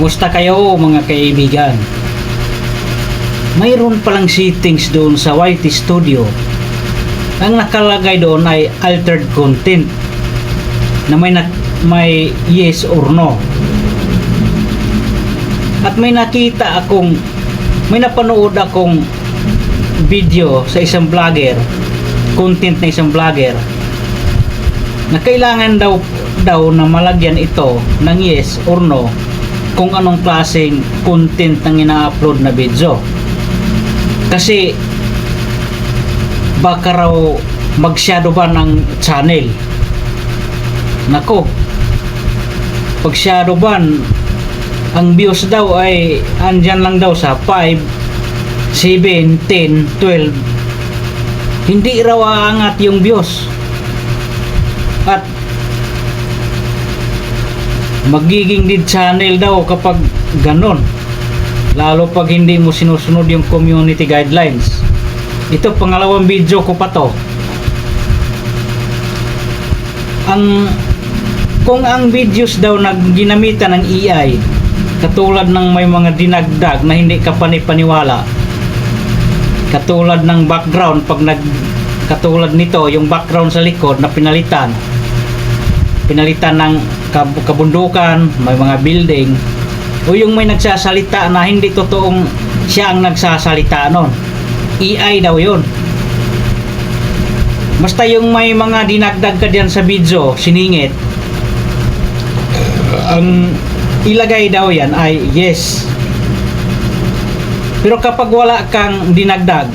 Kumusta kayo mga kaibigan? Mayroon palang settings doon sa YT Studio. Ang nakalagay doon ay altered content na may yes or no. At may napanood akong video sa isang vlogger, content na isang vlogger, na kailangan daw na malagyan ito ng yes or no kung anong klaseng content ng ina-upload na video. Kasi baka raw mag-shadow ban ng channel. Nako, pag shadow ban, ang views daw ay andyan lang daw sa 5, 7, 10, 12. Hindi raw aangat yung views. At magiging dead channel daw kapag ganon, lalo pag hindi mo sinusunod yung community guidelines. Ito pangalawang video ko pa to. Kung ang videos daw na ginamitan ng AI, katulad ng may mga dinagdag na hindi ka panipaniwala, katulad ng background, katulad nito, yung background sa likod na pinalitan ng kabundukan, may mga building, o yung may nagsasalita na hindi totoong siya ang nagsasalita nun, AI daw yun. Basta yung may mga dinagdag ka diyan sa video, siningit, ang ilagay daw yan ay yes. Pero kapag wala kang dinagdag,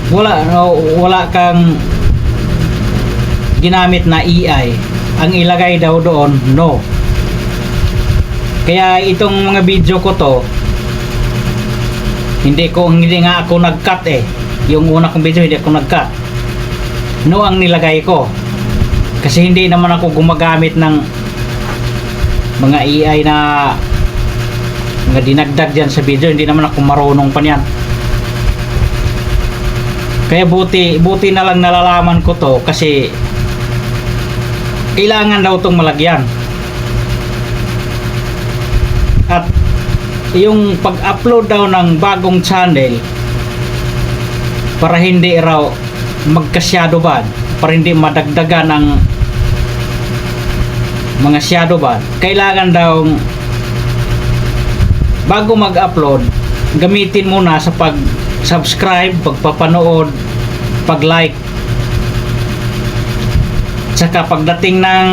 wala kang ginamit na AI, ang ilagay daw doon no. Kaya itong mga video ko to, hindi nga ako nag-cut yung una kong video hindi ako nag-cut, no ang nilagay ko, kasi hindi naman ako gumagamit ng mga AI na mga dinagdag dyan sa video. Hindi naman ako marunong pa niyan. Kaya buti na lang nalalaman ko to, kasi kailangan daw itong malagyan. At yung pag-upload daw ng bagong channel, para hindi raw magka-shadow ban, para hindi madagdagan ng mga shadow ban, kailangan daw bago mag-upload, gamitin muna sa pag-subscribe, pagpapanood, pag-like. Saka pagdating ng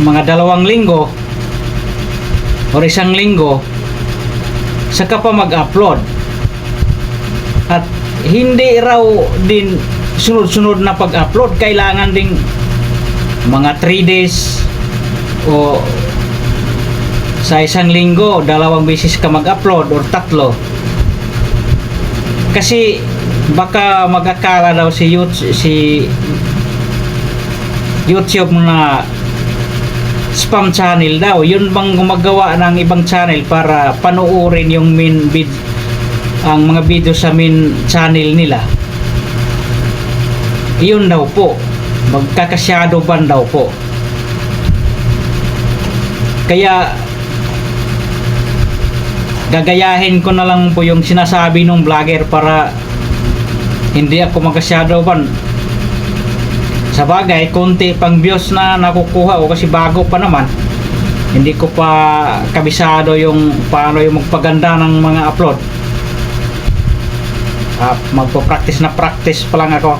mga 2 linggo o 1 linggo, saka pa mag-upload. At hindi raw din sunod-sunod na pag-upload, kailangan ding mga 3 days o sa 1 linggo 2 beses ka mag-upload or 3. Kasi baka mag-akala daw si YouTube na spam channel daw. Yun bang gumagawa ng ibang channel para panuorin yung ang mga video sa main channel nila. Yun daw po, magkaka-shadow ban daw po. Kaya gagayahin ko na lang po yung sinasabi ng vlogger para hindi ako magka-shadow ban. Sa bagay, konti pang views na nakukuha o kasi bago pa naman, hindi ko pa kabisado yung paano yung magpaganda ng mga upload. Magpo-practice pa lang ako.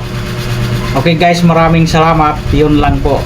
Okay guys, maraming salamat. Yun lang po.